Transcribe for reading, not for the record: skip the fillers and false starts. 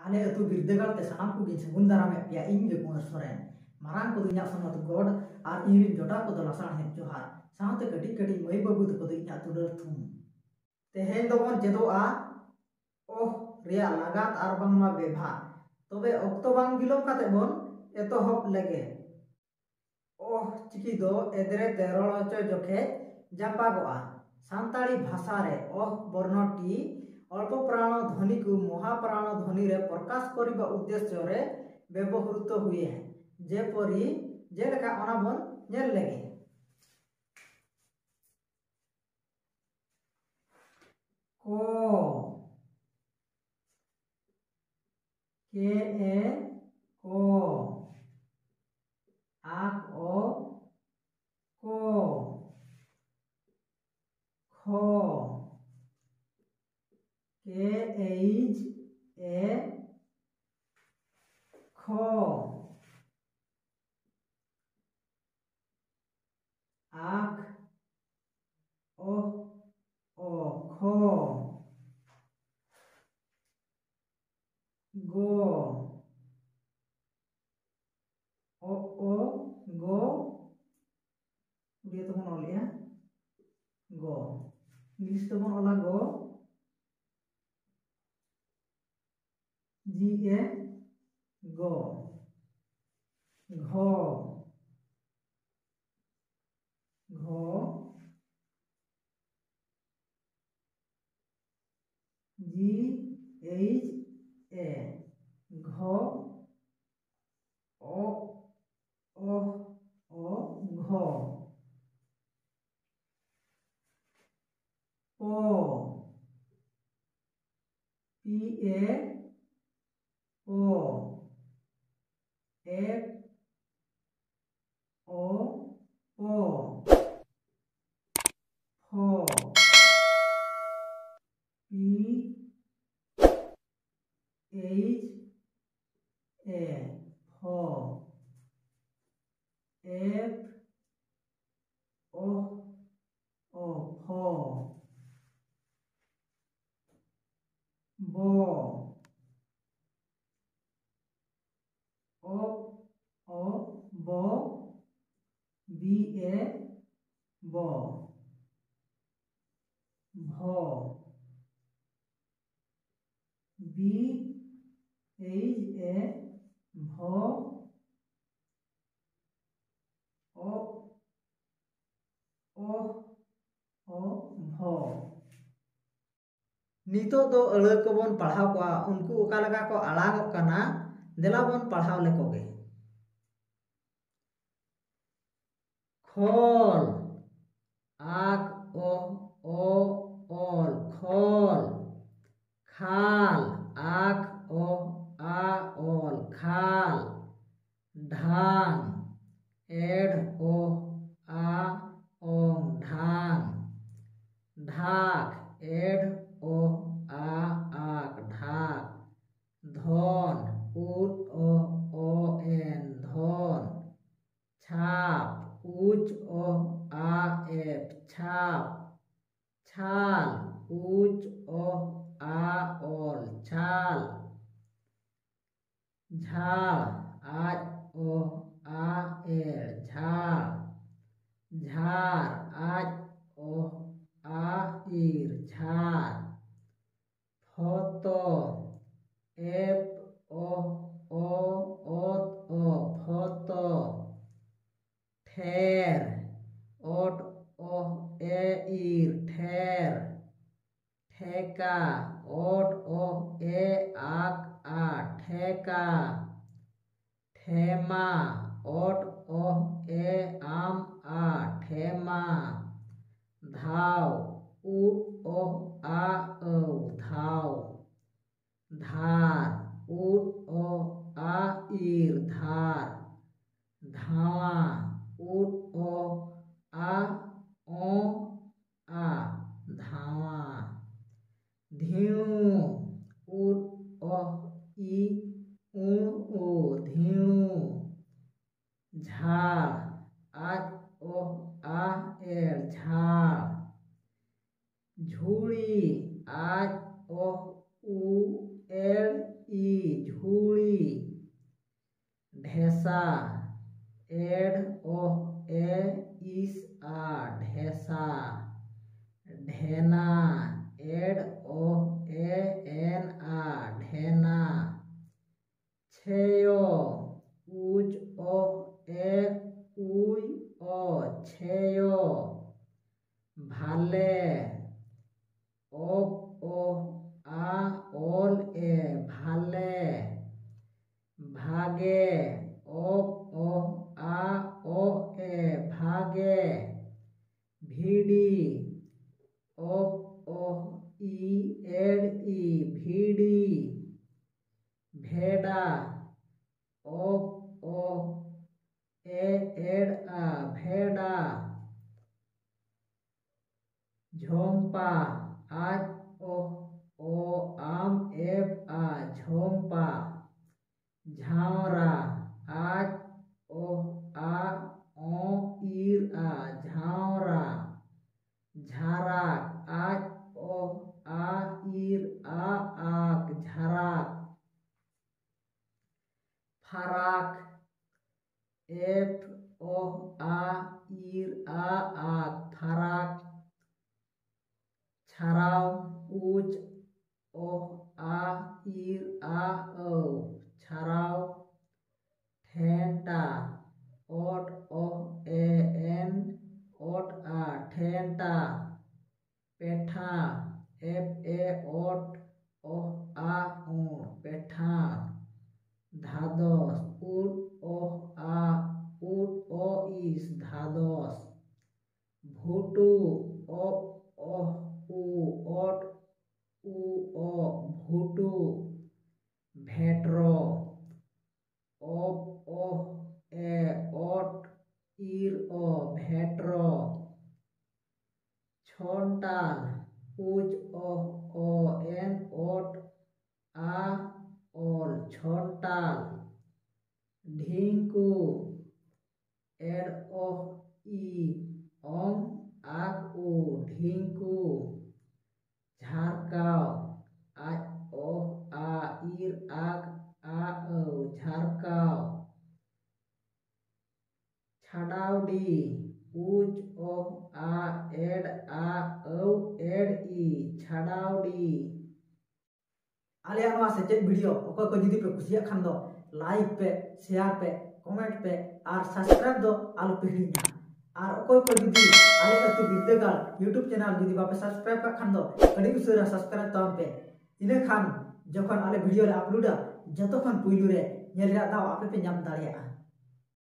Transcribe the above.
आले अतु बिरदगार ते सानाम को गिन सगुन दारामे पिया इन गे कुमार सोरेन मारांग को दुनिया सनमत गॉड आर इरिन जोटा को दलासाण हे जोहार साथे कटी कटी मई बाबू तो इना तुडर थुम तेहेन दोबन जेदोआ ओह रिया लगात आर बांगमा बेभा तबे अक्तो बांग बिलोम काते बोन एतोहब लगे ओह चिकी दो एदरे तेरळचो जोखे जापागोआ सान्ताड़ी भाषा रे ओह वर्णटी अल्प प्राण ध्वनि को महाप्राण ध्वनि रे प्रकाश करिबा उद्देश्य रे व्यवहृत हुए हैं जेपरी जेलका ओना बन नेल लगे को के ए को आक ओ को खो के एज ए खो आख ओ खो गो ओ गो dia teman oleh ya go English teman olah go G A go घो घो G H A घो ओ घो पो P A पो F O पो फो P H A four F O फो बो ओ बो बी ए बो भो बी एच ए भो भो नितो दो अड़ को बन पढ़ाव को उनको ओका लगा को आड़ांगो कना देला बन पढ़ाव लेकोगे खोल आक ओ ओल खोल खाल आक ओ आ ओल खाल ढांग एड ओ आ ओंग ढांग ढाक एड ओ आ आक ढाक धोन उट ओ एन धोन छाप उच ओ आ एफ छाप छाल उच ओ आ ओल छाल झाड़ आज ओ आ एल झाड़ झार आज ओ आ ईर झार फोतो एफ ओ फोतो ठेर ओट ओ ए ईर ठेर ठेका ओट ओ ए आक आ ठेका ठेमा ओट ओ ए आम आ ठेमा धाव उट ओ आ औ धाव धार उट ओ आ ईर धार धावा उट ओ आ धावा धीणु उट ओ ई ऊ धीणु झाड़ आज ओ आ एर झाड़ झूड़ी आज ओ उ एल इ झुड़ी ढेसा एड ओह ए इस आ ढेसा ढेना एड ओह ए एन आ ढेना छेयो उज ओह ए उई ओ छेयो भाले ओप ओह आ ओल ए भाले भागे ओप ओह आ ओ ए भागे भिड़ी ओप ओह ई एड ई भिड़ी भेड़ा ओप ओह ए एड आ भेड़ा झोंपा आज ओह ओ आम एप आ झोंपा झावरा आज ओह आ ओ ईर आ झावरा झाराक आज ओह आ ईर आ आक झाराक फराक एफ ओह आ ईर आ आक फराक छराव उज ओह आ ईर आ औ छराव ठेंटा ओट ओह A N oat uh ठेंटा petha F A ओट ओह आ ऊँ पेठा धादोस उट ओह आ उट ओ इस धादोस भुटू ओप ओह उ ओट उ ओ भुटू भेट्रो ओप ओह ए ओट ईर ओ भेट्रो छोंटाल उज ओह ओ एन ओट आ ओल छोंटाल ढींकू एड ओह ई ओम आक उ ढींकू झारकाव आज ओह आ ईर आक आ औ झारकाव छाडावडी उज ओह आ एड आ औ एड ई छाडावडी आलिया सेचेद वीडियो अको को जुदी पे कुसिया खान दो लाइक पे शेयर पे कमेंट पे और सब्सक्राइब दो आलू पे हिड़िया और अको को जुदी आले अतु बिरदेगाल यूट्यूब चैनल जुदी बापे सब्सक्राइब का खान दो कड़ी उसारा सब्सक्राइब ताम पे इने खान जखन आले वीडियो रे अपलोडा जतो खान पुइलु रे नेल रे दाव आपे पे नाम दाड़िया।